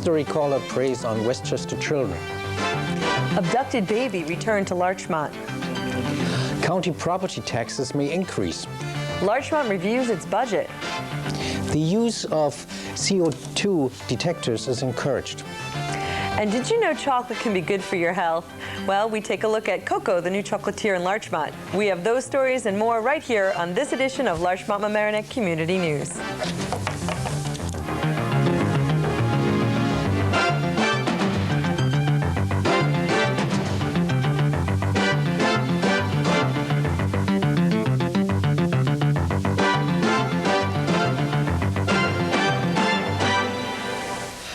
Mystery caller preys on Westchester children. Abducted baby returned to Larchmont. County property taxes may increase. Larchmont reviews its budget. The use of CO2 detectors is encouraged. And did you know chocolate can be good for your health? Well, we take a look at Coco, the new chocolatier in Larchmont. We have those stories and more right here on this edition of Larchmont-Mamaroneck Community News.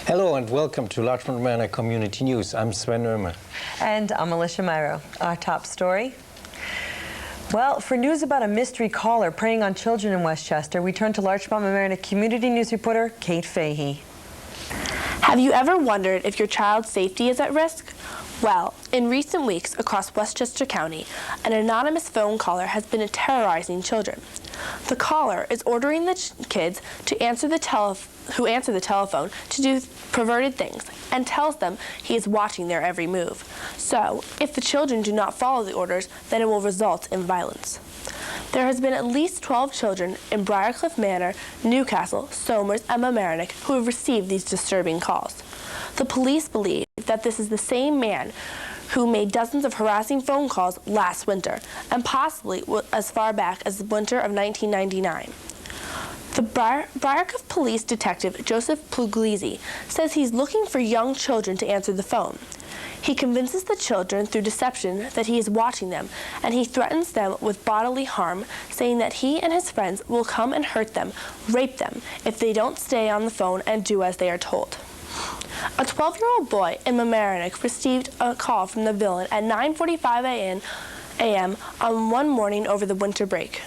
Hello and welcome to Larchmont-Mamaroneck Community News. I'm Sven Oehmer. And I'm Alicia Myro. Our top story. Well, for news about a mystery caller preying on children in Westchester, we turn to Larchmont-Mamaroneck Community News reporter Kate Fahey. Have you ever wondered if your child's safety is at risk? Well, in recent weeks across Westchester County, an anonymous phone caller has been terrorizing children. The caller is ordering the kids to answer the telephone to do perverted things and tells them he is watching their every move. So, if the children do not follow the orders, then it will result in violence. There has been at least 12 children in Briarcliff Manor, Newcastle, Somers, and Mamaroneck who have received these disturbing calls. The police believe that this is the same man who made dozens of harassing phone calls last winter, and possibly as far back as the winter of 1999. The Briarcliff Police Detective Joseph Puglisi says he's looking for young children to answer the phone. He convinces the children through deception that he is watching them, and he threatens them with bodily harm, saying that he and his friends will come and hurt them, rape them, if they don't stay on the phone and do as they are told. A 12-year-old boy in Mamaroneck received a call from the villain at 9:45 a.m. on one morning over the winter break.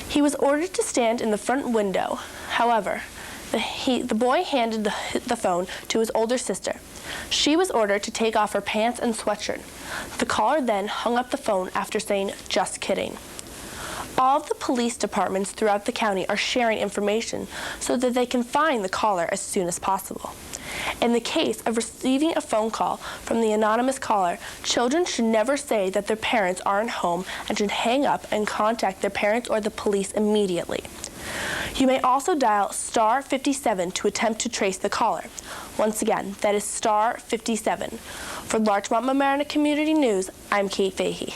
He was ordered to stand in the front window. However, the boy handed the phone to his older sister. She was ordered to take off her pants and sweatshirt. The caller then hung up the phone after saying, "Just kidding." All of the police departments throughout the county are sharing information so that they can find the caller as soon as possible. In the case of receiving a phone call from the anonymous caller, children should never say that their parents aren't home and should hang up and contact their parents or the police immediately. You may also dial star 57 to attempt to trace the caller. Once again, that is star 57. For Larchmont-Mamaroneck Community News, I'm Kate Fahey.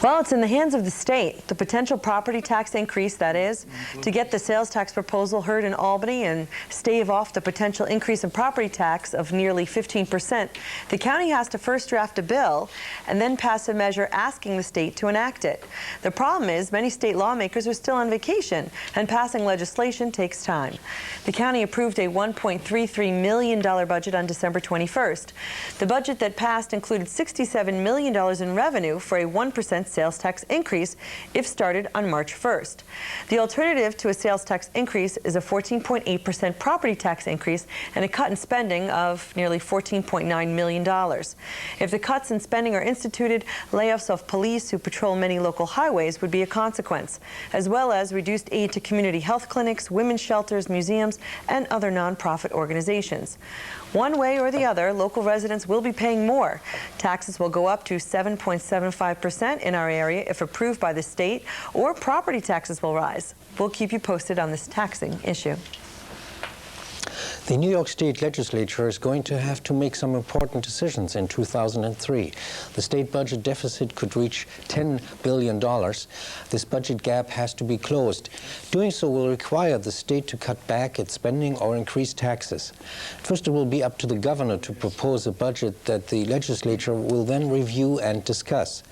Well, it's in the hands of the state. The potential property tax increase, that is, to get the sales tax proposal heard in Albany and stave off the potential increase in property tax of nearly 15%, the county has to first draft a bill and then pass a measure asking the state to enact it. The problem is many state lawmakers are still on vacation, and passing legislation takes time. The county approved a $1.33 million budget on December 21st. The budget that passed included $67 million in revenue for a 1% sales tax increase if started on March 1st. The alternative to a sales tax increase is a 14.8% property tax increase and a cut in spending of nearly $14.9 million. If the cuts in spending are instituted, layoffs of police who patrol many local highways would be a consequence, as well as reduced aid to community health clinics, women's shelters, museums, and other nonprofit organizations. One way or the other, local residents will be paying more. Taxes will go up to 7.75% in our area if approved by the state, or property taxes will rise. We'll keep you posted on this taxing issue. The New York State Legislature is going to have to make some important decisions in 2003. The state budget deficit could reach $10 billion. This budget gap has to be closed. Doing so will require the state to cut back its spending or increase taxes. First, it will be up to the governor to propose a budget that the legislature will then review and discuss.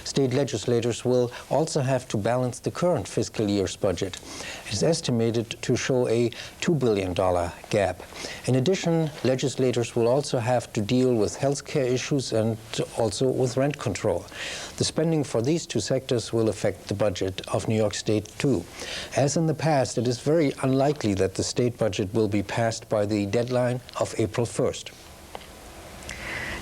State legislators will also have to balance the current fiscal year's budget. It is estimated to show a $2 billion gap. In addition, legislators will also have to deal with healthcare issues and also with rent control. The spending for these two sectors will affect the budget of New York State too. As in the past, it is very unlikely that the state budget will be passed by the deadline of April 1st.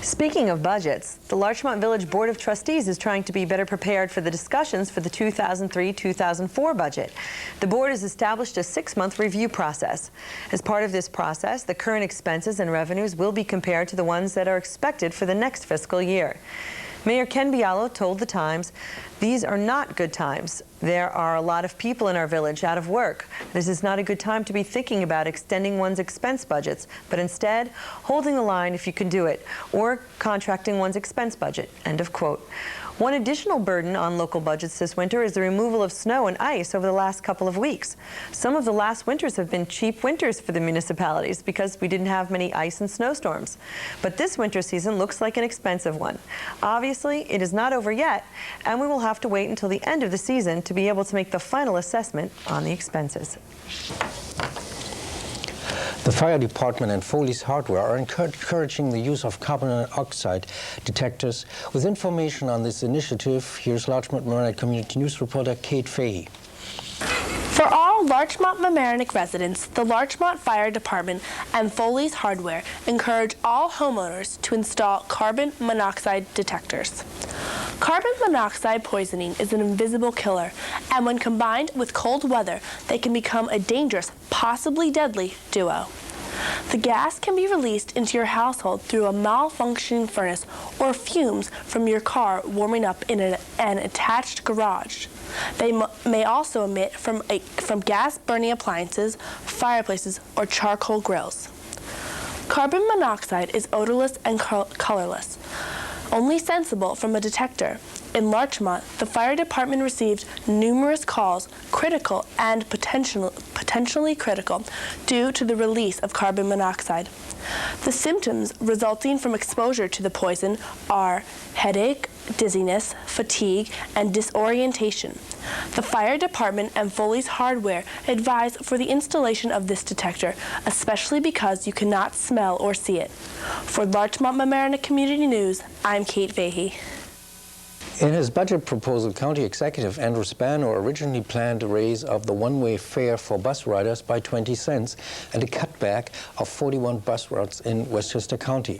Speaking of budgets, the Larchmont Village Board of Trustees is trying to be better prepared for the discussions for the 2003-2004 budget. The board has established a 6-month review process. As part of this process, the current expenses and revenues will be compared to the ones that are expected for the next fiscal year. Mayor Ken Bialo told The Times, "These are not good times. There are a lot of people in our village out of work. This is not a good time to be thinking about extending one's expense budgets, but instead holding the line if you can do it, or contracting one's expense budget." End of quote. One additional burden on local budgets this winter is the removal of snow and ice over the last couple of weeks. Some of the last winters have been cheap winters for the municipalities because we didn't have many ice and snowstorms. But this winter season looks like an expensive one. Obviously, it is not over yet, and we will have to wait until the end of the season to be able to make the final assessment on the expenses. The fire department and Foley's Hardware are encouraging the use of carbon monoxide detectors. With information on this initiative, here's Larchmont Mamaroneck Community News reporter Kate Fahey. For all Larchmont Mamaroneck residents, the Larchmont Fire Department and Foley's Hardware encourage all homeowners to install carbon monoxide detectors. Carbon monoxide poisoning is an invisible killer, and when combined with cold weather, they can become a dangerous, possibly deadly duo. The gas can be released into your household through a malfunctioning furnace or fumes from your car warming up in an attached garage. They may also emit from gas-burning appliances, fireplaces, or charcoal grills. Carbon monoxide is odorless and colorless, only sensible from a detector. In Larchmont, the fire department received numerous calls, critical and potentially critical, due to the release of carbon monoxide. The symptoms resulting from exposure to the poison are headache, dizziness, fatigue, and disorientation. The fire department and Foley's Hardware advise for the installation of this detector, especially because you cannot smell or see it. For Larchmont Mamaroneck Community News, I'm Kate Fahey. In his budget proposal, County Executive Andrew Spano originally planned a raise of the one-way fare for bus riders by 20 cents and a cutback of 41 bus routes in Westchester County.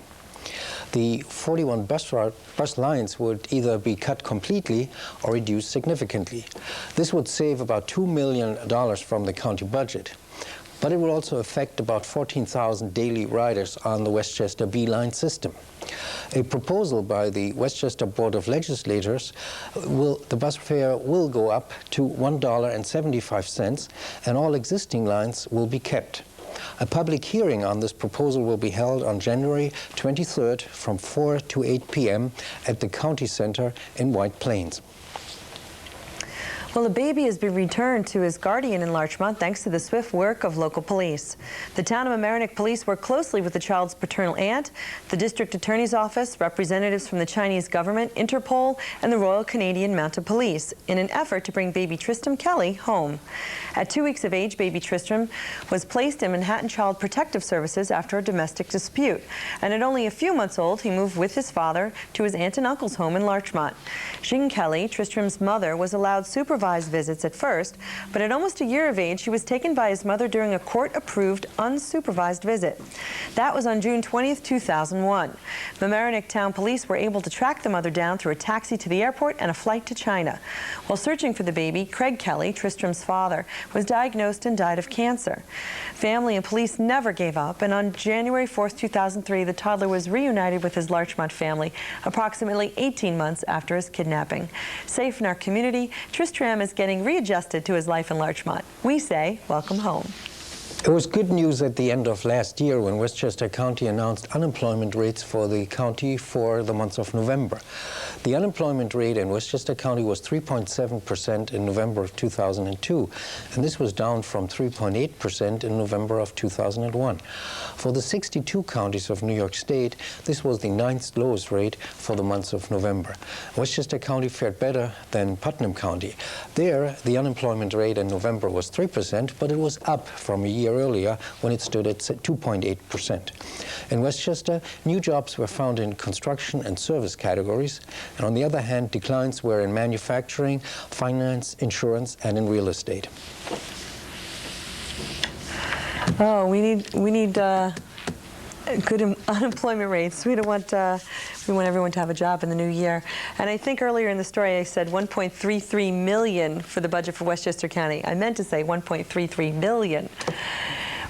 The 41 bus lines would either be cut completely or reduced significantly. This would save about $2 million from the county budget. But it will also affect about 14,000 daily riders on the Westchester B-Line system. A proposal by the Westchester Board of Legislators the bus fare will go up to $1.75 and all existing lines will be kept. A public hearing on this proposal will be held on January 23rd from 4 to 8 p.m. at the County Center in White Plains. Well, a baby has been returned to his guardian in Larchmont thanks to the swift work of local police. The town of Mamaroneck police work closely with the child's paternal aunt, the district attorney's office, representatives from the Chinese government, Interpol, and the Royal Canadian Mounted Police in an effort to bring baby Tristram Kelly home. At 2 weeks of age, baby Tristram was placed in Manhattan Child Protective Services after a domestic dispute. And at only a few months old, he moved with his father to his aunt and uncle's home in Larchmont. Jean Kelly, Tristram's mother, was allowed supervised visits at first, but at almost a year of age, he was taken by his mother during a court-approved, unsupervised visit. That was on June 20th, 2001. Mamaroneck Town Police were able to track the mother down through a taxi to the airport and a flight to China. While searching for the baby, Craig Kelly, Tristram's father, was diagnosed and died of cancer. Family and police never gave up, and on January 4th, 2003, the toddler was reunited with his Larchmont family approximately 18 months after his kidnapping. Safe in our community, Tristram is getting readjusted to his life in Larchmont. We say, welcome home. It was good news at the end of last year when Westchester County announced unemployment rates for the county for the month of November. The unemployment rate in Westchester County was 3.7% in November of 2002, and this was down from 3.8% in November of 2001. For the 62 counties of New York State, this was the 9th lowest rate for the month of November. Westchester County fared better than Putnam County. There, the unemployment rate in November was 3%, but it was up from a year earlier when it stood at 2.8%. In Westchester, new jobs were found in construction and service categories, and on the other hand, declines were in manufacturing, finance, insurance, and in real estate. Oh, we need good unemployment rates. We want everyone to have a job in the new year. And I think earlier in the story I said 1.33 million for the budget for Westchester County. I meant to say 1.33 million.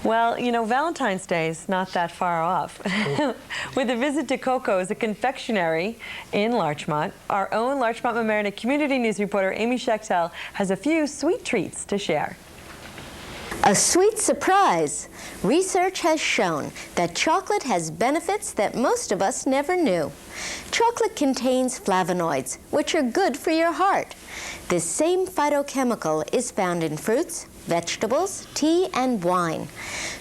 Well, you know, Valentine's Day is not that far off. With a visit to Coco's, a confectionery in Larchmont, our own Larchmont Mamaroneck Community News reporter Amy Schechtel has a few sweet treats to share. A sweet surprise. Research has shown that chocolate has benefits that most of us never knew. Chocolate contains flavonoids, which are good for your heart. This same phytochemical is found in fruits, vegetables, tea, and wine.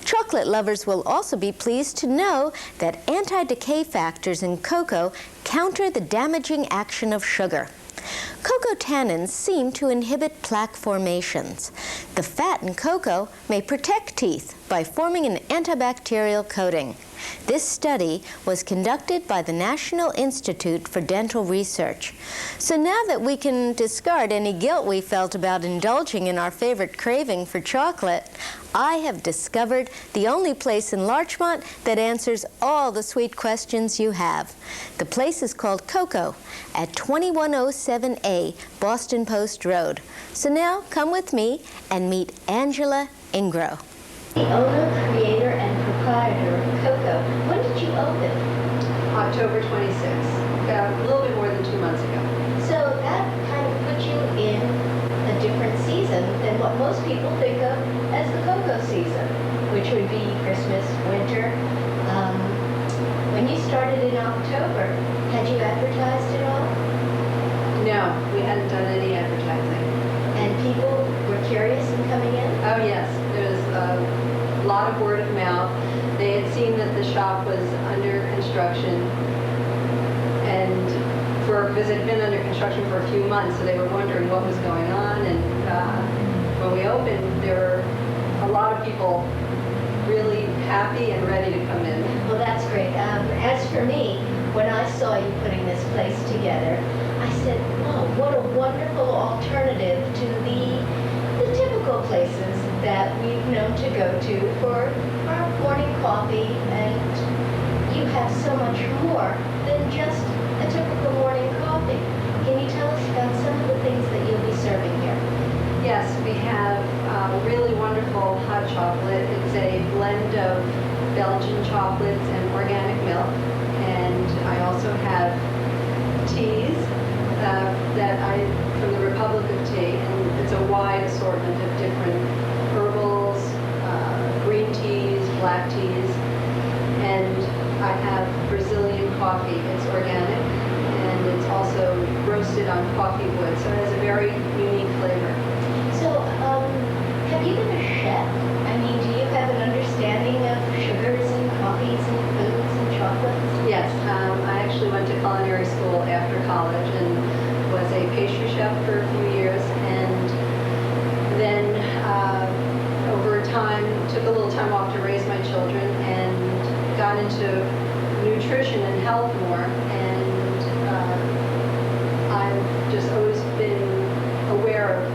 Chocolate lovers will also be pleased to know that anti-decay factors in cocoa counter the damaging action of sugar. Cocoa tannins seem to inhibit plaque formations. The fat in cocoa may protect teeth by forming an antibacterial coating. This study was conducted by the National Institute for Dental Research. So now that we can discard any guilt we felt about indulging in our favorite craving for chocolate, I have discovered the only place in Larchmont that answers all the sweet questions you have. The place is called Cocoa at 2107A Boston Post Road. So now come with me and meet Angela Ingro. The owner, creator, and proprietor of Cocoa. When did you open? October 26th, a little bit more than 2 months ago. So that kind of put you in a different season than what most people think of as the cocoa season, which would be Christmas, winter. When you started in October, had you advertised at all? No, we hadn't done any advertising. And people were curious in coming in? Oh yes, there was a lot of word of mouth. They had seen that the shop was under construction, and because it had been under construction for a few months, so they were wondering what was going on. And when we opened, there were a lot of people really happy and ready to come in. Well, that's great. As for me, when I saw you putting this place together, I said, oh, what a wonderful alternative to the typical places that we've known to go to for our morning coffee, and you have so much more than just a typical morning coffee. Can you tell us about some of the things that you'll be serving here? Yes, we have really wonderful hot chocolate. It's a blend of Belgian chocolates and organic milk. And I also have teas from the Republic of Tea, and it's a wide assortment of different herbals, green teas, black teas, and I have Brazilian coffee. It's organic, and it's also roasted on coffee wood, so it has a very unique flavor. So, have you been a chef? I mean, do you have an understanding of sugars and coffees and foods and chocolates? Yes, I actually went to culinary school after college and was a pastry chef for a few years, and then over time took a little time off to raise my children and got into nutrition and health more, and I've just always been aware of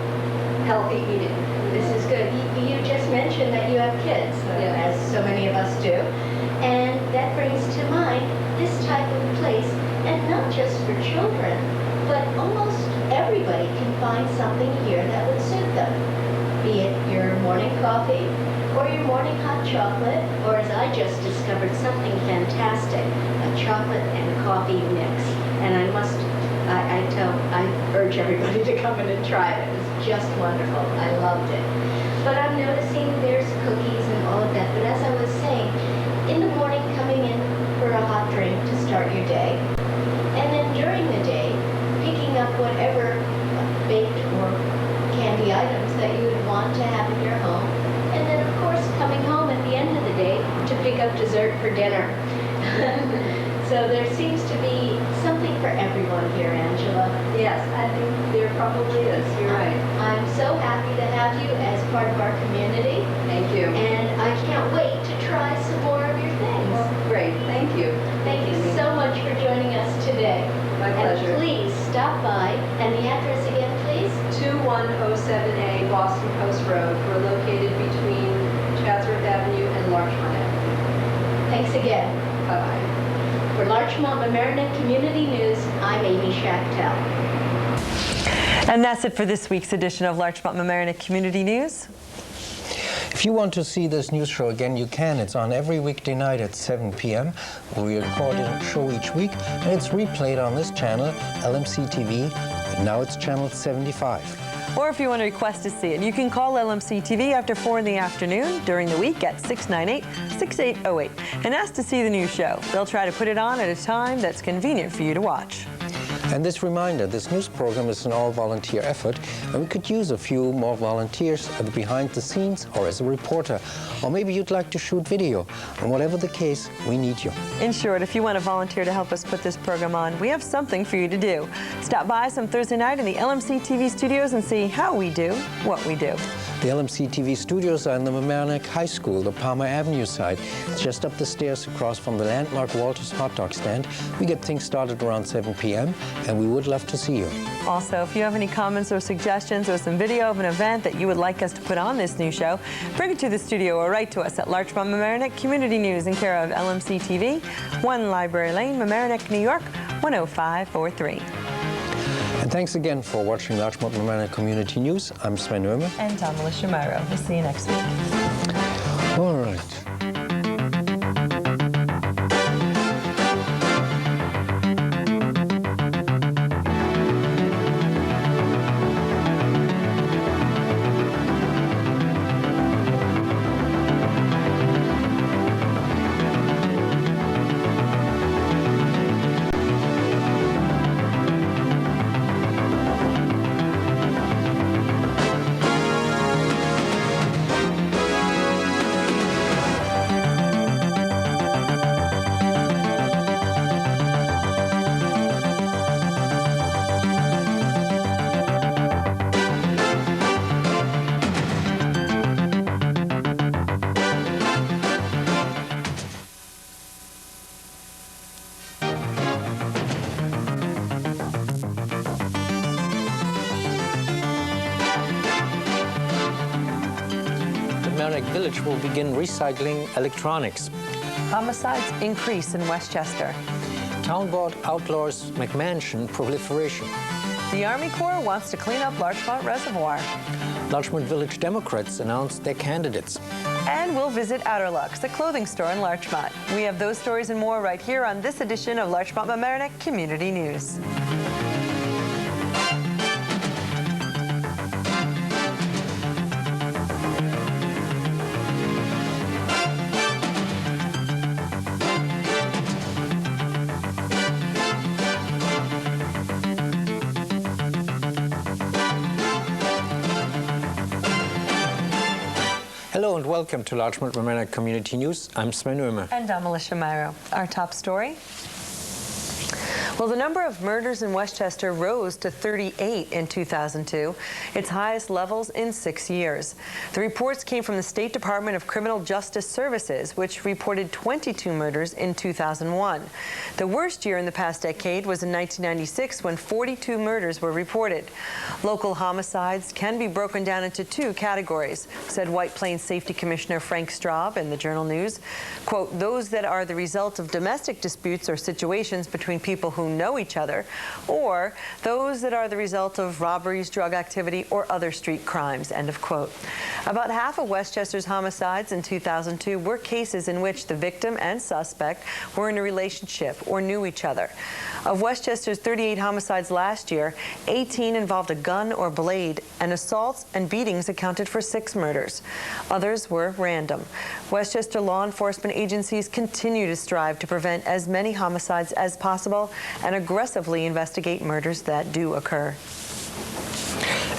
healthy eating. This is good. You just mentioned that you have kids, as so many of us do, and that brings to mind this type of place, and not just for children, but almost everybody can find something here that would suit them, be it your morning coffee or your morning hot chocolate, or as I just discovered, something fantastic, a chocolate and coffee mix. And I urge everybody to come in and try it. It was just wonderful. I loved it. But I'm noticing there's cookies and all of that. But as I was saying, in the morning coming in for a hot drink to start your day, and then during the day, picking up whatever baked or candy items that you would want to have in your home, and then of course coming home at the end of the day to pick up dessert for dinner. So there seems to be something for everyone here, Angela. Yes, I think there probably is. You're right. I'm so happy to have you as part of our community. Thank you. And I can't wait to try some more of your things. Great, thank you. Thank you so much for joining us today. My pleasure. And please stop by. And the address again, please? 2107A Boston Post Road. We're located between Chatsworth Avenue and Larchmont Avenue. Thanks again. again. Bye-bye. For Larchmont Mamaroneck Community News, I'm Amy Schachtel. And that's it for this week's edition of Larchmont Mamaroneck Community News. If you want to see this news show again, you can. It's on every weekday night at 7 p.m. We record a show each week, and it's replayed on this channel, LMC-TV, and now it's channel 75. Or if you want to request to see it, you can call LMC-TV after 4 in the afternoon during the week at 698-6808 and ask to see the new show. They'll try to put it on at a time that's convenient for you to watch. And this reminder, this news program is an all-volunteer effort, and we could use a few more volunteers at the behind the scenes or as a reporter. Or maybe you'd like to shoot video. And whatever the case, we need you. In short, if you want to volunteer to help us put this program on, we have something for you to do. Stop by some Thursday night in the LMC-TV studios and see how we do what we do. The LMC-TV studios are in the Mamaroneck High School, the Palmer Avenue side. It's just up the stairs across from the landmark Walter's hot dog stand. We get things started around 7 p.m. and we would love to see you. Also, if you have any comments or suggestions or some video of an event that you would like us to put on this new show, bring it to the studio or write to us at Larchmont Mamaroneck Community News in care of LMC-TV, 1 Library Lane, Mamaroneck, New York, 10543. And thanks again for watching Larchmont Mamaroneck Community News. I'm Sven Oehme. And Tom Shimaro. We'll see you next week. All right. Mamaroneck Village will begin recycling electronics. Homicides increase in Westchester. Town board outlaws McMansion proliferation. The Army Corps wants to clean up Larchmont Reservoir. Larchmont Village Democrats announced their candidates. And we'll visit Outerlux, the clothing store in Larchmont. We have those stories and more right here on this edition of Larchmont Mamaroneck Community News. Hello and welcome to Larchmont Mamaroneck Community News. I'm Sven Oehme. And I'm Alicia Myro. Our top story. Well, the number of murders in Westchester rose to 38 in 2002, its highest levels in 6 years. The reports came from the State Department of Criminal Justice Services, which reported 22 murders in 2001. The worst year in the past decade was in 1996, when 42 murders were reported. Local homicides can be broken down into 2 categories, said White Plains Safety Commissioner Frank Straub in the Journal News. Quote, those that are the result of domestic disputes or situations between people who know each other, or those that are the result of robberies, drug activity, or other street crimes, end of quote. About half of Westchester's homicides in 2002 were cases in which the victim and suspect were in a relationship or knew each other. Of Westchester's 38 homicides last year, 18 involved a gun or blade, and assaults and beatings accounted for 6 murders. Others were random. Westchester law enforcement agencies continue to strive to prevent as many homicides as possible and aggressively investigate murders that do occur.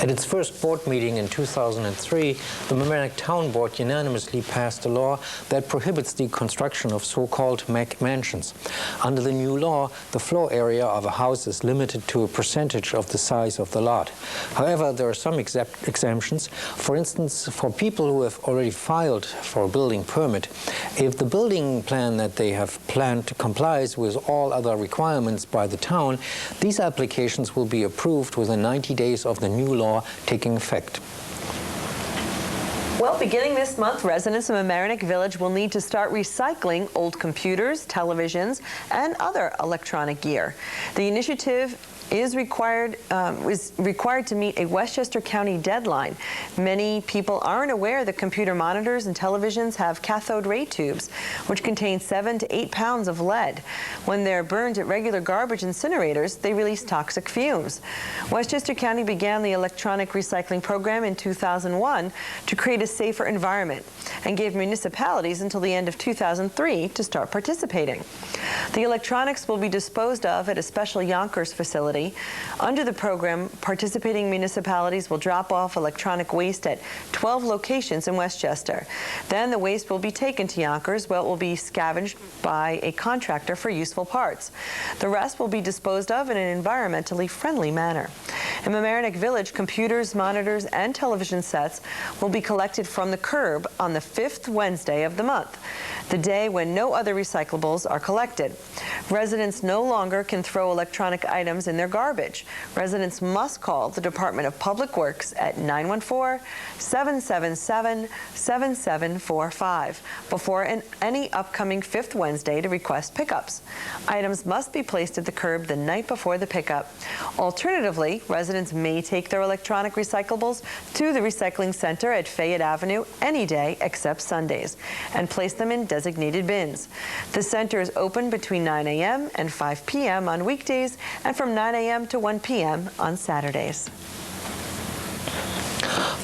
At its first board meeting in 2003, the Mamaroneck Town Board unanimously passed a law that prohibits the construction of so-called McMansions. Under the new law, the floor area of a house is limited to a percentage of the size of the lot. However, there are some exemptions. For instance, for people who have already filed for a building permit, if the building plan that they have planned complies with all other requirements by the town, these applications will be approved within 90 days of the new law taking effect. Well, beginning this month, residents of Mamaroneck Village will need to start recycling old computers, televisions, and other electronic gear. The initiative is required to meet a Westchester County deadline. Many people aren't aware that computer monitors and televisions have cathode ray tubes, which contain 7 to 8 pounds of lead. When they're burned at regular garbage incinerators, they release toxic fumes. Westchester County began the electronic recycling program in 2001 to create a safer environment and gave municipalities until the end of 2003 to start participating. The electronics will be disposed of at a special Yonkers facility. Under the program, participating municipalities will drop off electronic waste at 12 locations in Westchester. Then the waste will be taken to Yonkers, where it will be scavenged by a contractor for useful parts. The rest will be disposed of in an environmentally friendly manner. In Mamaroneck Village, computers, monitors, and television sets will be collected from the curb on the 5th Wednesday of the month, the day when no other recyclables are collected. Residents no longer can throw electronic items in their garbage. Residents must call the Department of Public Works at 914-777-7745 before any upcoming 5th Wednesday to request pickups. Items must be placed at the curb the night before the pickup. Alternatively, residents may take their electronic recyclables to the recycling center at Fayette Avenue any day except Sundays and place them in designated bins. The center is open between 9 a.m. and 5 p.m. on weekdays and from 9 a.m. to 1 p.m. on Saturdays.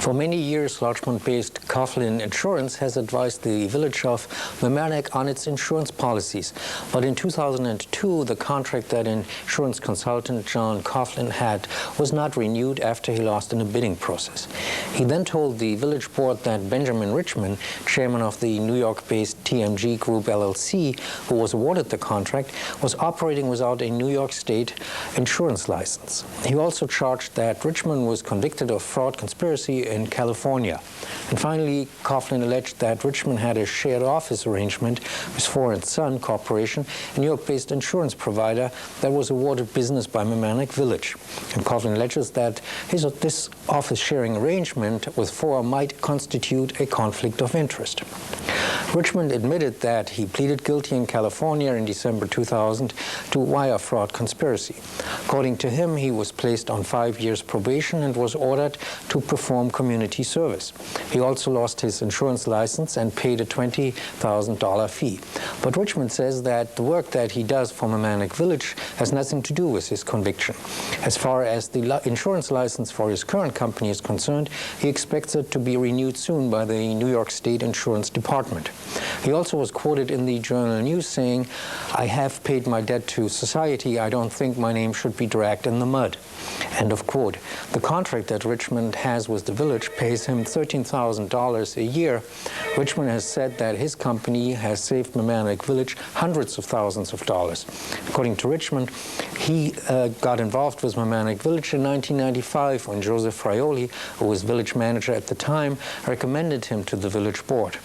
For many years, Larchmont-based Coughlin Insurance has advised the village of Mamaroneck on its insurance policies. But in 2002, the contract that insurance consultant John Coughlin had was not renewed after he lost in a bidding process. He then told the village board that Benjamin Richmond, chairman of the New York-based TMG Group LLC, who was awarded the contract, was operating without a New York State insurance license. He also charged that Richmond was convicted of fraud conspiracy in California. And finally, Coughlin alleged that Richmond had a shared office arrangement with Ford & Son Corporation, a New York-based insurance provider that was awarded business by Mamaroneck Village. And Coughlin alleges that this office-sharing arrangement with Ford might constitute a conflict of interest. Richmond admitted that he pleaded guilty in California in December 2000 to wire fraud conspiracy. According to him, he was placed on 5 years probation and was ordered to perform community service. He also lost his insurance license and paid a $20,000 fee. But Richmond says that the work that he does for Mamaroneck Village has nothing to do with his conviction. As far as the insurance license for his current company is concerned, he expects it to be renewed soon by the New York State Insurance Department. He also was quoted in the Journal News saying, "I have paid my debt to society. I don't think my name should be dragged in the mud." End of quote. The contract that Richmond has with the village pays him $13,000 a year. Richmond has said that his company has saved Mamaroneck Village hundreds of thousands of dollars. According to Richmond, he got involved with Mamaroneck Village in 1995 when Joseph Frioli, who was village manager at the time, recommended him to the village board.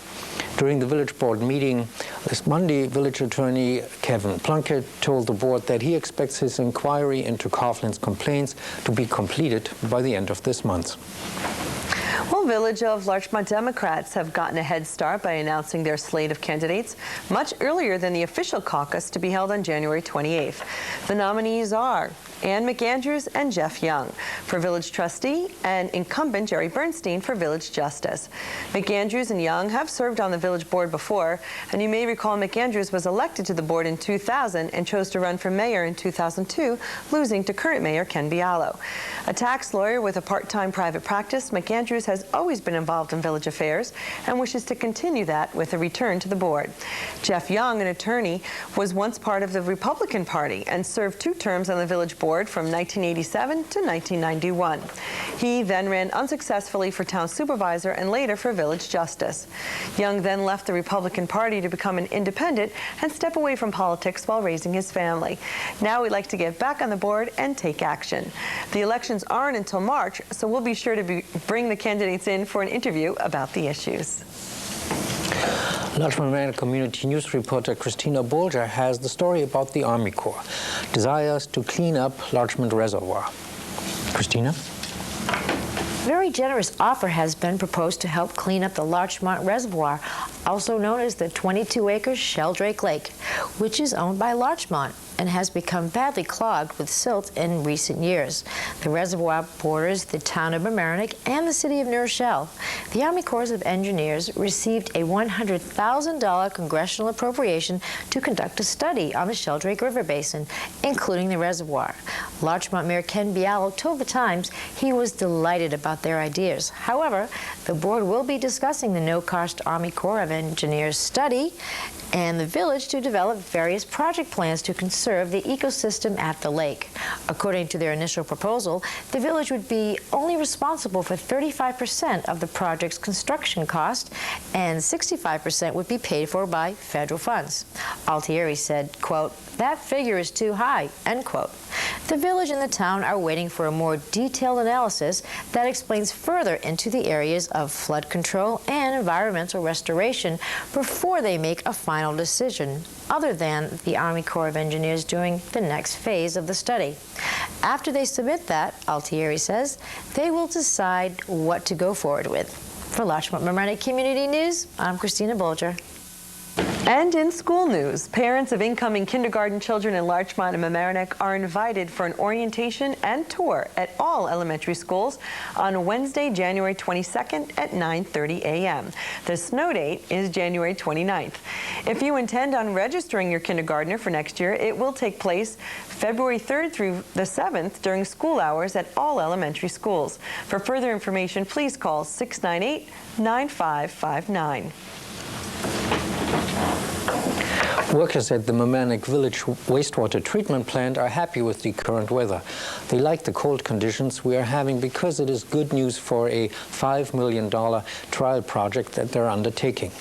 During the village board meeting this Monday, village attorney Kevin Plunkett told the board that he expects his inquiry into Coughlin's complaints to be completed by the end of this month. Well, Village of Larchmont Democrats have gotten a head start by announcing their slate of candidates much earlier than the official caucus to be held on January 28th. The nominees are Ann McAndrews and Jeff Young for Village Trustee and incumbent Jerry Bernstein for Village Justice. McAndrews and Young have served on the village board before, and you may recall McAndrews was elected to the board in 2000 and chose to run for mayor in 2002, losing to current mayor Ken Bialo. A tax lawyer with a part-time private practice, McAndrews has always been involved in village affairs and wishes to continue that with a return to the board. Jeff Young, an attorney, was once part of the Republican Party and served 2 terms on the village board from 1987 to 1991. He then ran unsuccessfully for town supervisor and later for village justice. Young then left the Republican Party to become an independent and step away from politics while raising his family. Now he'd like to get back on the board and take action. The elections aren't until March, so we'll be sure to bring the candidates in for an interview about the issues. Larchmont Community News reporter Christina Bolger has the story about the Army Corps' desires to clean up Larchmont Reservoir. Christina? very generous offer has been proposed to help clean up the Larchmont Reservoir, also known as the 22-acre Sheldrake Lake, which is owned by Larchmont and has become badly clogged with silt in recent years. The reservoir borders the town of Mamaroneck and the city of New Rochelle. The Army Corps of Engineers received a $100,000 congressional appropriation to conduct a study on the Sheldrake River Basin, including the reservoir. Larchmont Mayor Ken Bialo told the Times he was delighted about their ideas. However, the board will be discussing the no-cost Army Corps of Engineers study and the village to develop various project plans to conserve the ecosystem at the lake. According to their initial proposal, the village would be only responsible for 35% of the project's construction cost, and 65% would be paid for by federal funds. Altieri said, quote, "That figure is too high," end quote. The village and the town are waiting for a more detailed analysis that explains further into the areas of flood control and environmental restoration before they make a final decision, other than the Army Corps of Engineers doing the next phase of the study. After they submit that, Altieri says, they will decide what to go forward with. For Larchmont Mamaroneck Community News, I'm Christina Bolger. And in school news, parents of incoming kindergarten children in Larchmont and Mamaroneck are invited for an orientation and tour at all elementary schools on Wednesday, January 22nd at 9:30 a.m. The snow date is January 29th. If you intend on registering your kindergartner for next year, it will take place February 3rd through the 7th during school hours at all elementary schools. For further information, please call 698-9559. Workers at the Mamaroneck Village wastewater treatment plant are happy with the current weather. They like the cold conditions we are having because it is good news for a $5 million trial project that they're undertaking.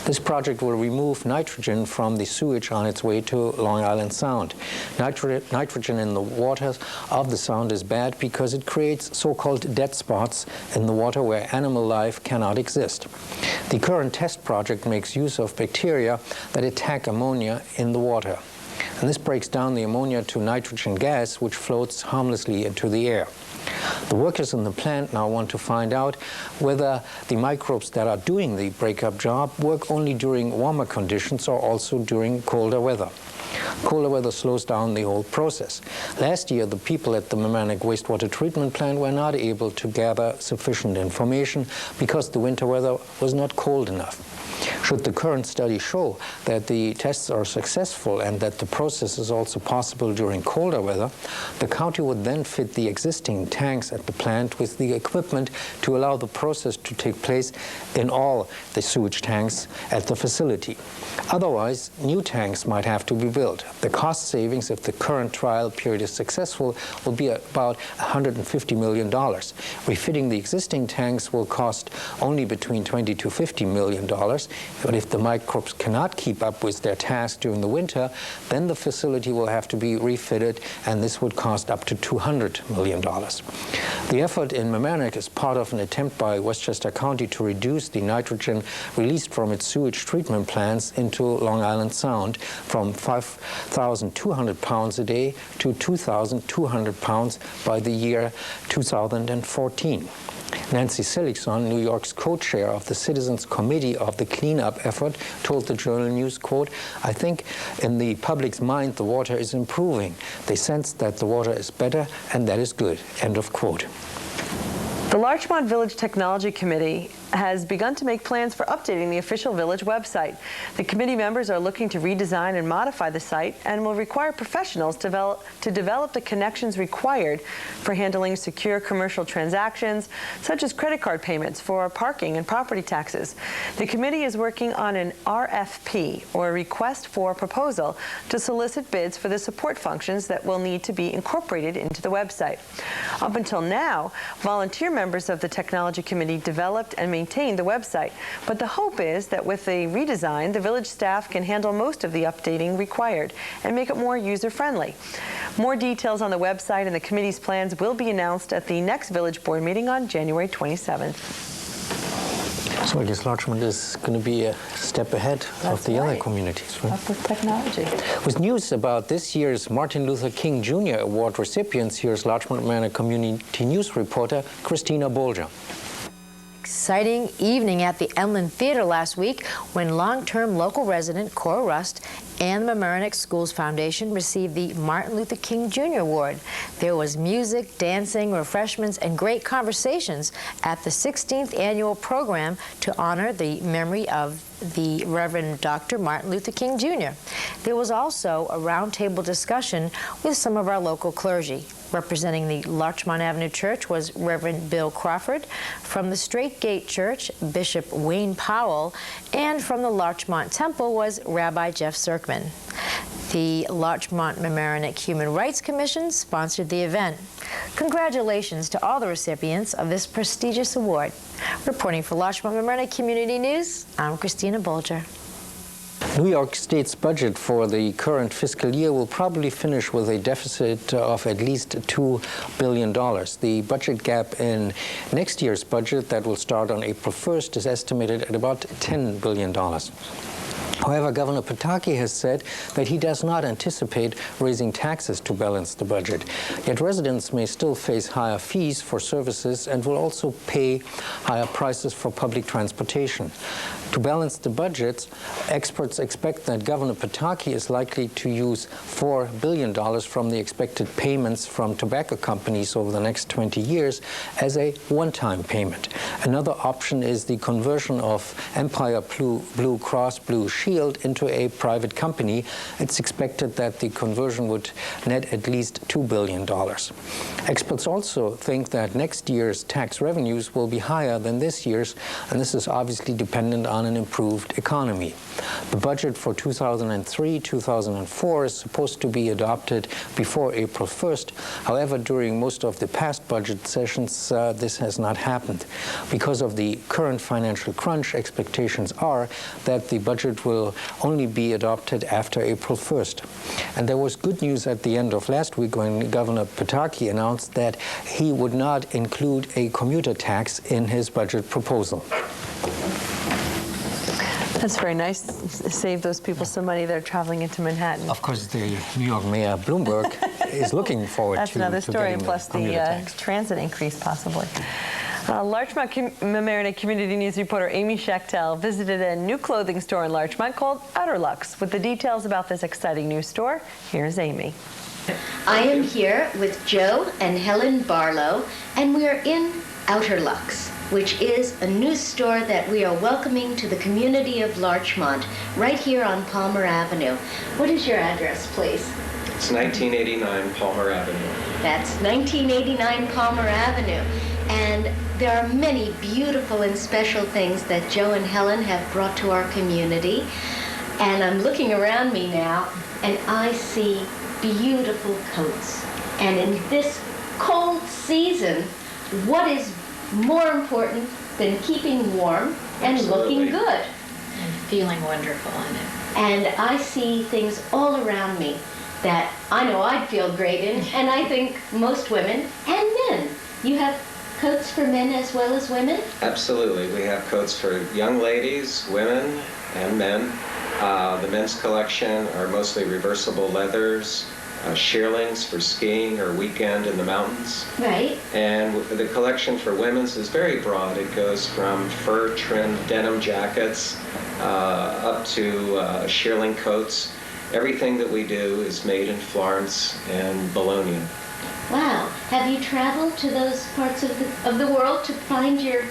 This project will remove nitrogen from the sewage on its way to Long Island Sound. Nitrogen in the waters of the Sound is bad because it creates so-called dead spots in the water where animal life cannot exist. The current test project makes use of bacteria that attack ammonia in the water. And this breaks down the ammonia to nitrogen gas, which floats harmlessly into the air. The workers in the plant now want to find out whether the microbes that are doing the breakup job work only during warmer conditions or also during colder weather. Colder weather slows down the whole process. Last year, the people at the Mamaroneck wastewater treatment plant were not able to gather sufficient information because the winter weather was not cold enough. Should the current study show that the tests are successful and that the process is also possible during colder weather, the county would then fit the existing tanks at the plant with the equipment to allow the process to take place in all the sewage tanks at the facility. Otherwise, new tanks might have to be built. The cost savings, if the current trial period is successful, will be about $150 million. Refitting the existing tanks will cost only between $20 to $50 million. But if the microbes cannot keep up with their task during the winter, then the facility will have to be refitted, and this would cost up to $200 million. The effort in Mamaroneck is part of an attempt by Westchester County to reduce the nitrogen released from its sewage treatment plants into Long Island Sound from 5,200 pounds a day to 2,200 pounds by the year 2014. Nancy Seligson, New York's co-chair of the Citizens Committee of the cleanup effort, told the Journal News, quote, "I think in the public's mind the water is improving. They sense that the water is better, and that is good," end of quote. The Larchmont Village Technology Committee has begun to make plans for updating the official village website. The committee members are looking to redesign and modify the site and will require professionals to develop the connections required for handling secure commercial transactions, such as credit card payments for parking and property taxes. The committee is working on an RFP, or a request for proposal, to solicit bids for the support functions that will need to be incorporated into the website. Up until now, volunteer members of the Technology Committee developed and maintain the website, but the hope is that with a redesign, the village staff can handle most of the updating required and make it more user-friendly. More details on the website and the committee's plans will be announced at the next village board meeting on January 27th. So I guess Larchmont is going to be a step ahead of the other communities, right? Up with technology. With news about this year's Martin Luther King Jr. Award recipients, here's Larchmont Manor Community News reporter Christina Bolger. Exciting evening at the Emlyn Theater last week when long-term local resident Cora Rust and the Mamaroneck Schools Foundation received the Martin Luther King Jr. Award. There was music, dancing, refreshments, and great conversations at the 16th annual program to honor the memory of the Reverend Dr. Martin Luther King Jr. There was also a roundtable discussion with some of our local clergy. Representing the Larchmont Avenue Church was Reverend Bill Crawford, from the Straight Gate Church, Bishop Wayne Powell, and from the Larchmont Temple was Rabbi Jeff Zirkman. The Larchmont Mamaroneck Human Rights Commission sponsored the event. Congratulations to all the recipients of this prestigious award. Reporting for Larchmont Mamaroneck Community News, I'm Christina Bolger. New York State's budget for the current fiscal year will probably finish with a deficit of at least $2 billion. The budget gap in next year's budget that will start on April 1st is estimated at about $10 billion. However, Governor Pataki has said that he does not anticipate raising taxes to balance the budget. Yet residents may still face higher fees for services and will also pay higher prices for public transportation. To balance the budget, experts expect that Governor Pataki is likely to use $4 billion from the expected payments from tobacco companies over the next 20 years as a one-time payment. Another option is the conversion of Empire Blue Cross Blue Shield into a private company. It's expected that the conversion would net at least $2 billion. Experts also think that next year's tax revenues will be higher than this year's, and this is obviously dependent on an improved economy. The budget for 2003-2004 is supposed to be adopted before April 1st. However, during most of the past budget sessions, this has not happened. Because of the current financial crunch, expectations are that the budget will only be adopted after April 1st. And there was good news at the end of last week when Governor Pataki announced that he would not include a commuter tax in his budget proposal. That's very nice. Save those people some money. They're traveling into Manhattan. Of course, the New York Mayor Bloomberg is looking forward That's to another story, getting plus the transit increase, possibly. Larchmont Mamaroneck Community News reporter Amy Schachtel visited a new clothing store in Larchmont called Outer Lux. With the details about this exciting new store, here's Amy. I am here with Joe and Helen Barlow, and we are in Outer Lux, which is a new store that we are welcoming to the community of Larchmont, right here on Palmer Avenue. What is your address, please? It's 1989 Palmer Avenue. That's 1989 Palmer Avenue. And there are many beautiful and special things that Joe and Helen have brought to our community. And I'm looking around me now, and I see beautiful coats. And in this cold season, what is more important than keeping warm and looking good? And feeling wonderful in it. And I see things all around me that I know I'd feel great in, and I think most women and men. You have coats for men as well as women? Absolutely. We have coats for young ladies, women, and men. The men's collection are mostly reversible leathers, shearlings for skiing or weekend in the mountains. Right. And the collection for women's is very broad. It goes from fur-trimmed denim jackets up to shearling coats. Everything that we do is made in Florence and Bologna. Wow. Have you traveled to those parts of the world to find your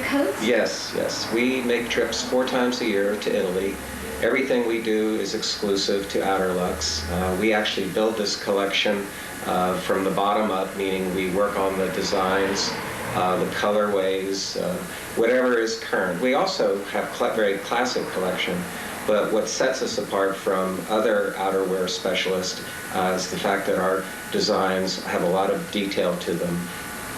coats? Yes, yes. We make trips 4 times a year to Italy. Everything we do is exclusive to Outer Lux. We actually build this collection from the bottom up, meaning we work on the designs, the colorways, whatever is current. We also have very classic collection, but what sets us apart from other outerwear specialists is the fact that our designs have a lot of detail to them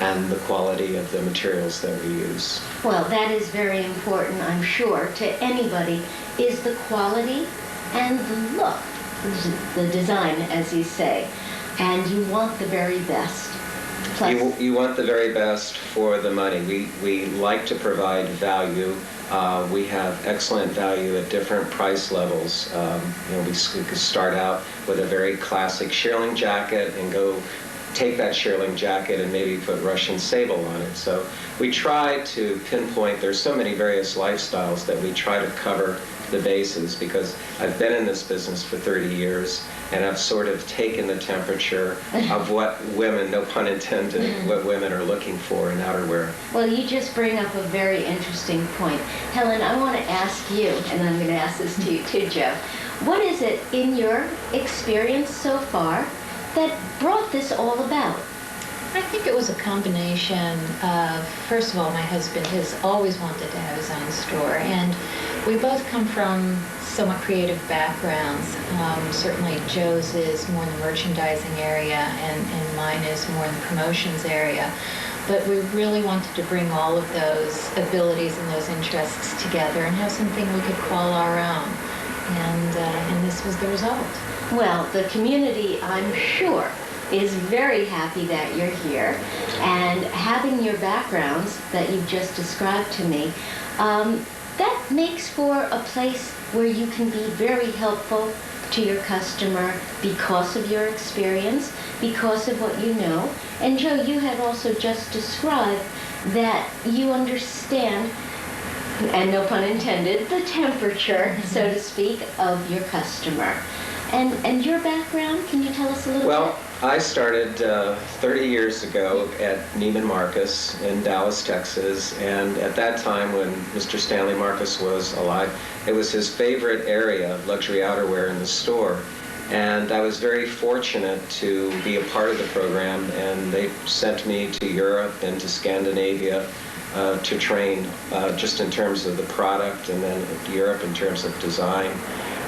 and the quality of the materials that we use. Well, that is very important, I'm sure, to anybody, is the quality and the look, the design, as you say. And you want the very best. You want the very best for the money. We like to provide value. We have excellent value at different price levels. We could start out with a very classic shearling jacket and go take that shearling jacket and maybe put Russian sable on it. So we try to pinpoint, there's so many various lifestyles that we try to cover the bases, because I've been in this business for 30 years and I've sort of taken the temperature of what women, no pun intended, what women are looking for in outerwear. Well, you just bring up a very interesting point. Helen, I want to ask you, and I'm going to ask this to you too, Joe. What is it in your experience so far that brought this all about? I think it was a combination of, first of all, my husband has always wanted to have his own store, and we both come from somewhat creative backgrounds. Certainly Joe's is more in the merchandising area, and mine is more in the promotions area. But we really wanted to bring all of those abilities and those interests together and have something we could call our own. And this was the result. Well, the community, I'm sure, is very happy that you're here, and having your backgrounds that you've just described to me, that makes for a place where you can be very helpful to your customer because of your experience, because of what you know. And Joe, you have also just described that you understand, and no pun intended, the temperature, so to speak, of your customer. And your background, can you tell us a little bit? Well, I started 30 years ago at Neiman Marcus in Dallas, Texas, and at that time when Mr. Stanley Marcus was alive, it was his favorite area of luxury outerwear in the store. And I was very fortunate to be a part of the program, and they sent me to Europe and to Scandinavia to train just in terms of the product, and then Europe in terms of design.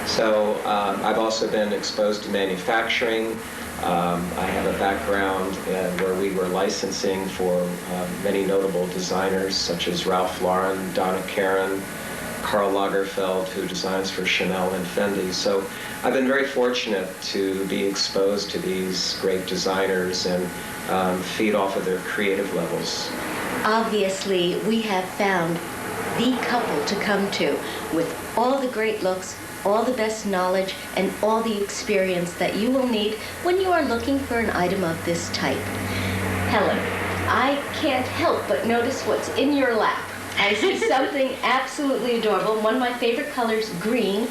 So I've also been exposed to manufacturing. I have a background where we were licensing for many notable designers such as Ralph Lauren, Donna Karan, Karl Lagerfeld, who designs for Chanel and Fendi. So I've been very fortunate to be exposed to these great designers and feed off of their creative levels. Obviously, we have found the couple to come to with all the great looks, all the best knowledge, and all the experience that you will need when you are looking for an item of this type. Helen, I can't help but notice what's in your lap. I see something absolutely adorable, one of my favorite colors, green,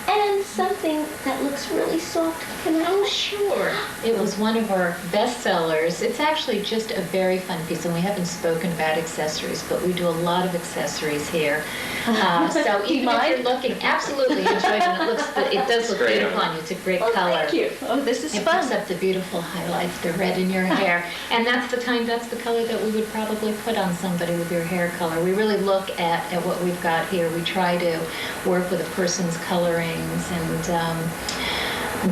and something that looks really soft. Can I? Oh, sure. It was one of our best sellers. It's actually just a very fun piece, and we haven't spoken about accessories, but we do a lot of accessories here. So even if you're looking, absolutely enjoy it. It does look beautiful on you. It's a great color. Thank you. Oh, this is fun. It picks up the beautiful highlights, the red in your hair, and that's the color that we would probably put on somebody with your hair color. We really look at what we've got here. We try to work with a person's colorings, and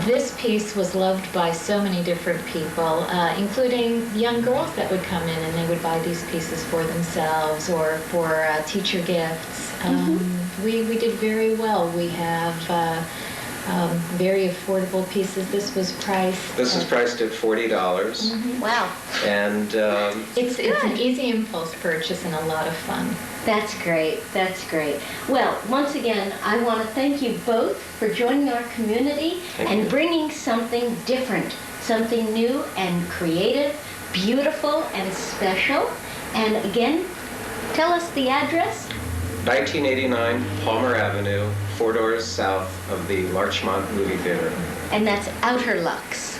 this piece was loved by so many different people, including young girls that would come in and they would buy these pieces for themselves or for teacher gifts. We did very well. We have very affordable pieces. This was priced. This is priced at $40. Wow. And it's an easy impulse purchase and a lot of fun. That's great. That's great. Well, once again, I want to thank you both for joining our community and bringing something different, something new and creative, beautiful and special. And again, tell us the address. 1989 Palmer Avenue, 4 doors south of the Larchmont Movie Theater. And that's Outer Lux.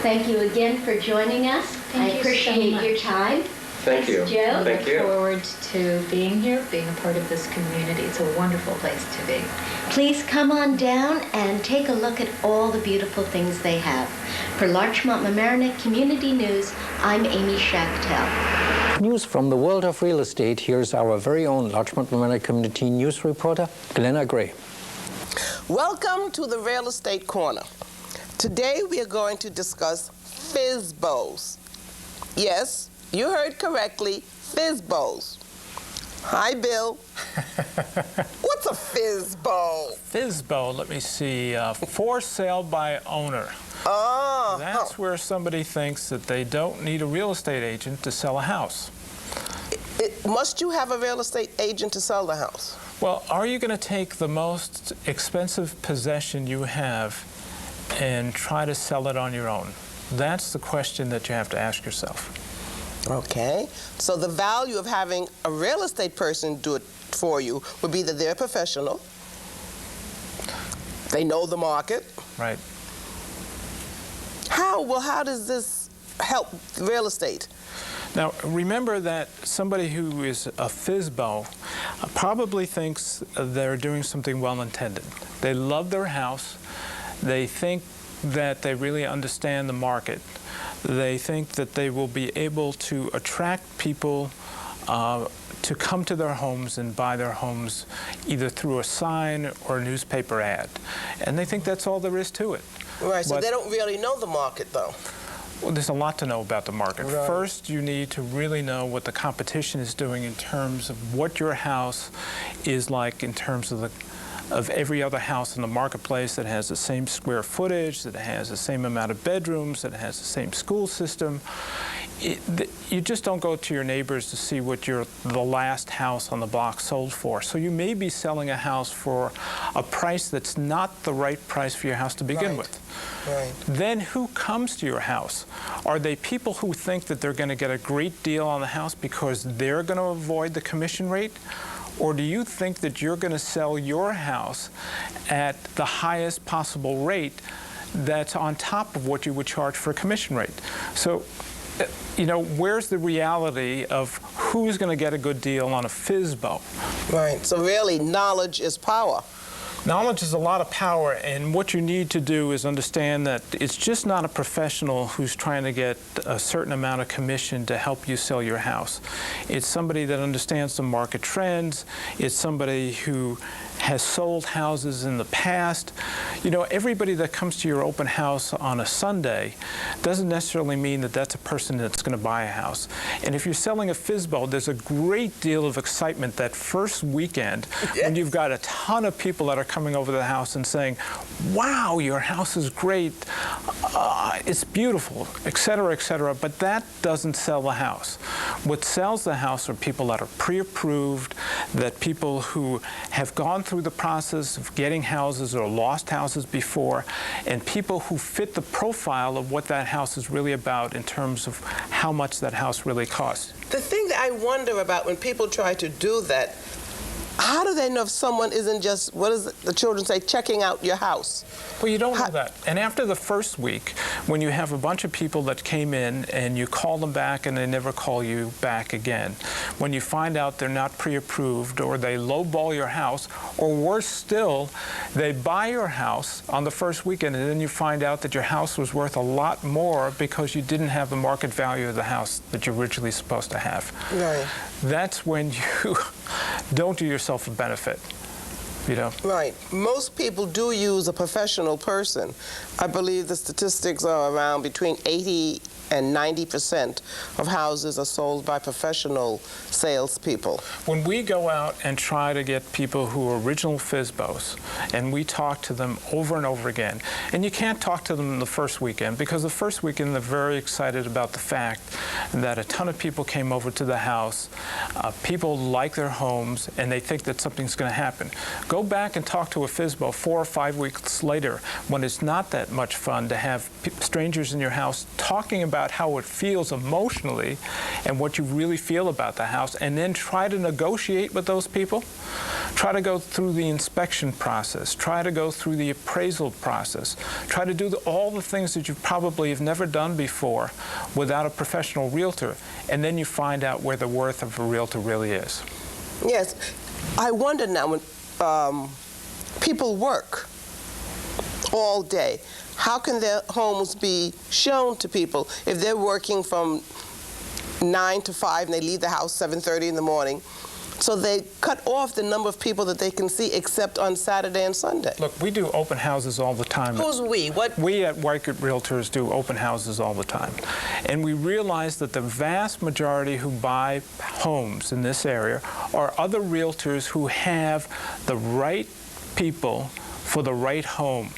Thank you again for joining us. Thank I you appreciate so much. your time. Thank you. Joe. Thank you. Look forward to being here, being a part of this community. It's a wonderful place to be. Please come on down and take a look at all the beautiful things they have. For Larchmont Mamaroneck Community News, I'm Amy Schachtel. News from the world of real estate. Here's our very own Larchmont Mamaroneck Community News reporter, Glenna Gray. Welcome to the Real Estate Corner. Today we are going to discuss FSBOs. Yes, you heard correctly, FSBOs. Hi, Bill. What's a FSBO? FSBO, let me see, for sale by owner. Oh. That's where somebody thinks that they don't need a real estate agent to sell a house. Must you have a real estate agent to sell the house? Well, are you going to take the most expensive possession you have and try to sell it on your own? That's the question that you have to ask yourself. Okay. So the value of having a real estate person do it for you would be that they're a professional. They know the market. Right. How does this help real estate? Now, remember that somebody who is a FSBO probably thinks they're doing something well-intended. They love their house. They think that they really understand the market. They think that they will be able to attract people to come to their homes and buy their homes either through a sign or a newspaper ad. And they think that's all there is to it. Right, so they don't really know the market, though. Well, there's a lot to know about the market. Right. First, you need to really know what the competition is doing in terms of what your house is like in terms of every other house in the marketplace that has the same square footage, that has the same amount of bedrooms, that has the same school system. You just don't go to your neighbors to see what the last house on the block sold for. So you may be selling a house for a price that's not the right price for your house to begin with. Right. Then who comes to your house? Are they people who think that they're going to get a great deal on the house because they're going to avoid the commission rate? Or do you think that you're going to sell your house at the highest possible rate that's on top of what you would charge for a commission rate? So, you know, where's the reality of who's going to get a good deal on a FSBO? Right. So really, knowledge is power. Knowledge is a lot of power, and what you need to do is understand that it's just not a professional who's trying to get a certain amount of commission to help you sell your house. It's somebody that understands the market trends. It's somebody who has sold houses in the past. You know, everybody that comes to your open house on a Sunday doesn't necessarily mean that that's a person that's going to buy a house. And if you're selling a FSBO, there's a great deal of excitement that first weekend when you've got a ton of people that are coming over to the house and saying, wow, your house is great, it's beautiful, etc., but that doesn't sell the house. What sells the house are people that are pre-approved, that people who have gone through the process of getting houses or lost houses before, and people who fit the profile of what that house is really about in terms of how much that house really costs. The thing that I wonder about when people try to do that, how do they know if someone isn't just, what does the children say, checking out your house? Well, you don't know that. And after the first week, when you have a bunch of people that came in and you call them back and they never call you back again, when you find out they're not pre-approved or they lowball your house, or worse still, they buy your house on the first weekend and then you find out that your house was worth a lot more because you didn't have the market value of the house that you're originally supposed to have. Right. That's when you don't do yourself a benefit. You know? Right. Most people do use a professional person. I believe the statistics are around between 80 and 90% of houses are sold by professional salespeople. When we go out and try to get people who are original FSBOs, and we talk to them over and over again, and you can't talk to them the first weekend, because the first weekend they're very excited about the fact that a ton of people came over to the house, people like their homes, and they think that something's going to happen. Go back and talk to a FSBO 4 or 5 weeks later, when it's not that much fun to have strangers in your house talking about how it feels emotionally and what you really feel about the house, and then try to negotiate with those people. Try to go through the inspection process. Try to go through the appraisal process. Try to do all the things that you probably have never done before without a professional realtor, and then you find out where the worth of a realtor really is. Yes. I wonder now, when people work all day, how can their homes be shown to people if they're working from 9 to 5 and they leave the house 7:30 in the morning? So they cut off the number of people that they can see except on Saturday and Sunday. Look, we do open houses all the time. Who's we? What? We at Weichert Realtors do open houses all the time. And we realize that the vast majority who buy homes in this area are other realtors who have the right people for the right home.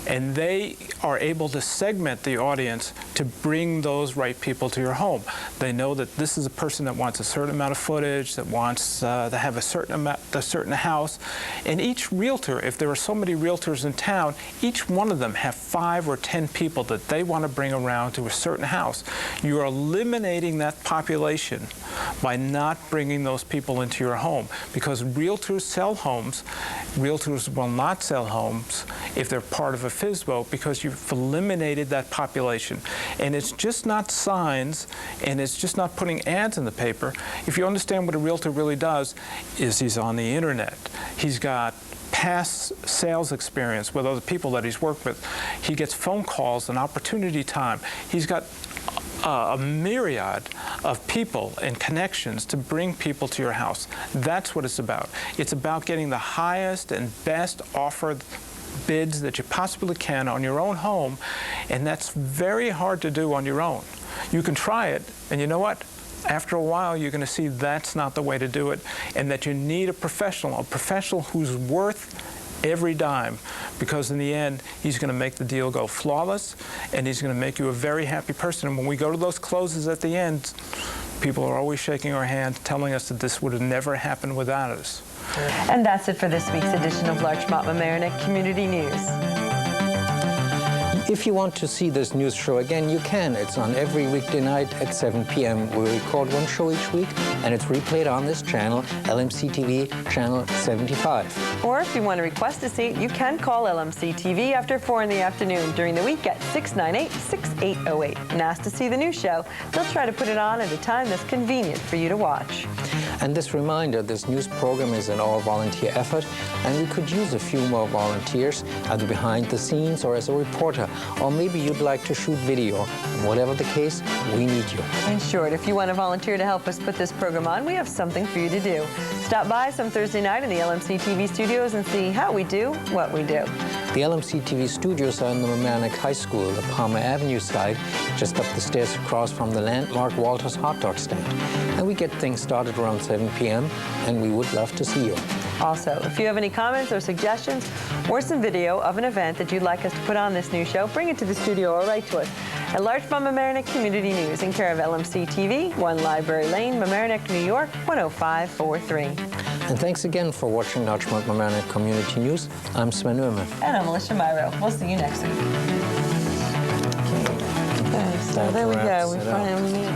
And they are able to segment the audience to bring those right people to your home. They know that this is a person that wants a certain amount of footage, that wants to have a certain house. And each realtor, if there are so many realtors in town, each one of them have 5 or 10 people that they want to bring around to a certain house. You are eliminating that population by not bringing those people into your home, because realtors sell homes. Realtors will not sell homes if they're part of a FSBO, because you've eliminated that population. And it's just not signs, and it's just not putting ads in the paper. If you understand what a realtor really does, is he's on the internet. He's got past sales experience with other people that he's worked with. He gets phone calls and opportunity time. He's got a myriad of people and connections to bring people to your house. That's what it's about. It's about getting the highest and best offered bids that you possibly can on your own home, and that's very hard to do on your own. You can try it, and you know what? After a while, you're going to see that's not the way to do it, and that you need a professional who's worth every dime, because in the end, he's going to make the deal go flawless, and he's going to make you a very happy person. And when we go to those closes at the end, people are always shaking our hands, telling us that this would have never happened without us. And that's it for this week's edition of Larchmont-Mamaroneck Community News. If you want to see this news show again, you can. It's on every weekday night at 7 p.m. We record one show each week, and it's replayed on this channel, LMC-TV, channel 75. Or if you want to request a seat, you can call LMC-TV after 4 in the afternoon during the week at 698-6808 and ask to see the new show. They'll try to put it on at a time that's convenient for you to watch. And this reminder, this news program is an all-volunteer effort, and we could use a few more volunteers, either behind the scenes or as a reporter, or maybe you'd like to shoot video. Whatever the case, we need you. In short, if you want to volunteer to help us put this program on, we have something for you to do. Stop by some Thursday night in the LMC-TV studios and see how we do what we do. The LMC-TV studios are in the Mamaroneck High School, the Palmer Avenue side, just up the stairs across from the landmark Walter's hot dog stand. And we get things started around 7 p.m., and we would love to see you. Also, if you have any comments or suggestions or some video of an event that you'd like us to put on this new show, bring it to the studio or write to us at Larchmont-Mamaroneck Community News in care of LMC-TV, 1 Library Lane, Mamaroneck, New York, 10543. And thanks again for watching Larchmont-Mamaroneck Community News. I'm Sven Oehmer. And I'm Alicia Myro. We'll see you next week. Okay, so there we go. We finally